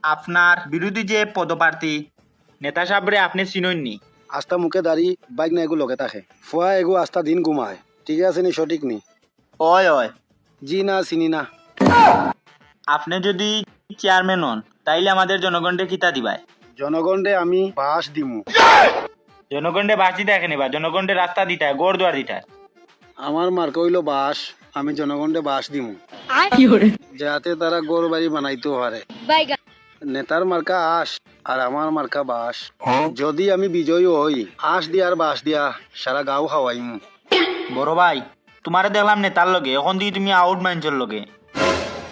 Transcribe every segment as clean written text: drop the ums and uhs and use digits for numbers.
আপনার বিরোধী যে পদপ্রার্থী নেতা সাহেবরে আপনি চিনননি? আস্থা মুখে দাঁড়ি বাইক না এগু লগে থাকে ফুয়া এগু আস্থা দিন ঘুমায় ঠিক আছে নি সঠিক নি ওই ওই, জি না চিনি না আপনি যদি চেয়ারম্যান হন তাইলে আমাদের জনগণকে কিতা দিবাই? জনগণে আমি বাস দিমু জনগণে বাস দিতে এখানে বা জনগণে রাস্তা দিতায় গড় দুয়ার দিতায়। আমার মার্কা হইল বাস আমি জনগণে বাস দিমু যাতে তারা গড় বাড়ি বানাইতে পারে নেতার মার্কা আস আর আমার মার্কা বাস যদি আমি বিজয়ী হই আস দিয়া আর বাস দিয়া সারা গাঁও খাওয়াইমু বড় ভাই, তোমারে দেখলাম নেতার লগে, এখন দিয়ে তুমি আউট মাইন্সের লগে।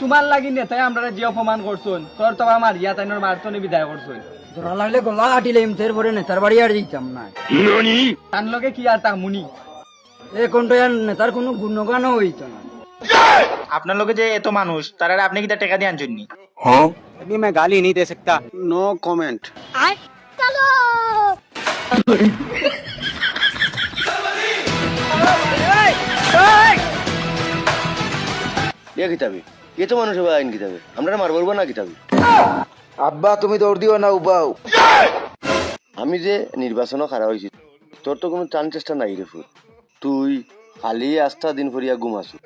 তোমার লাগি নেতাই আমরা যে অপমান করছুন তোর তো আমার ইয়া তাইনোর মারতনে বিদায় করছুন ধরা লাগলে গলা কাটিলে এমতের পরে নেতার বাড়ি আর দিতাম না তার লগে কি আর তামুনি এখন তো আর নেতার কোনো গুণগানও হইতো না আপনার লগে যে এত মানুষ তারা আপনি কিতা টাকা দিয়ে আনছেন নি? अभी मैं गाली नहीं दे सकता নো কমেন্ট এ কিতাবে এ তো মানুষ হবে আইন কিতাবে আমরা মারবো না কিতাবে আব্বা তুমি দৌড় দিও না উবাও আমি যে নির্বাচনও খারাপ হয়েছি তোর তো কোনো চান চেষ্টা নাই রে ফুল তুই খালি আস্থা দিন ফরিয়া ঘুমাছু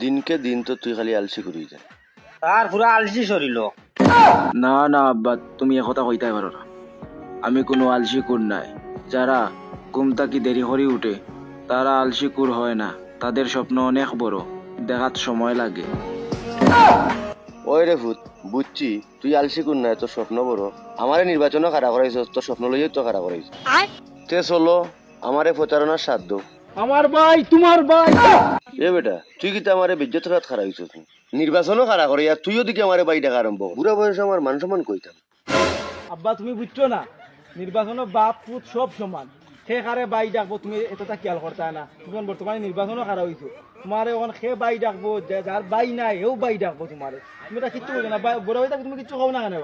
দিনকে দিন তো তুই খালি আলসি করি যায় তার পুরা আলসি শরীর। না না আব্বা তুমি একথা কইতে পারো না আমি কোনো আলসি কুর নাই যারা ঘুম থাকি দেরি করে উঠে তারা আলসি কুর হয় না তাদের স্বপ্ন অনেক বড় দেখাত সময় লাগে ওই রে ফুট বুঝছি তুই আলসি কর না তোর স্বপ্ন বড় আমারে নির্বাচনও খারাপ করাইছ তোর স্বপ্ন লইও তো খারাপ করাইছ তে চলো আমারে প্রচারণার সাধ্য আমার ভাই তোমার ভাই এ বেটা তুই কিন্তু আমারে বিজ্জত রাত খারাপ হইছ তুই নির্বাচনও খারাপ করে আর তুইও দিকে আমারে বাই ডাকা আরম্ভ বুড়া বয়সে আমার মান সম্মান কইতাম আব্বা তুমি বুঝছো না নির্বাচনের বাপ পুত সব সমান সে কারে বাই ডাকবো তুমি এতটা খেয়াল করতে না এখন বর্তমানে নির্বাচনও খারাপ হয়েছো তোমার এখন সে বাই ডাকবো যার বাই নাই এও বাই ডাকবো তোমার তুমি এটা কিচ্ছু বলছো না বড় হয়ে তুমি কিচ্ছু খাও না কেন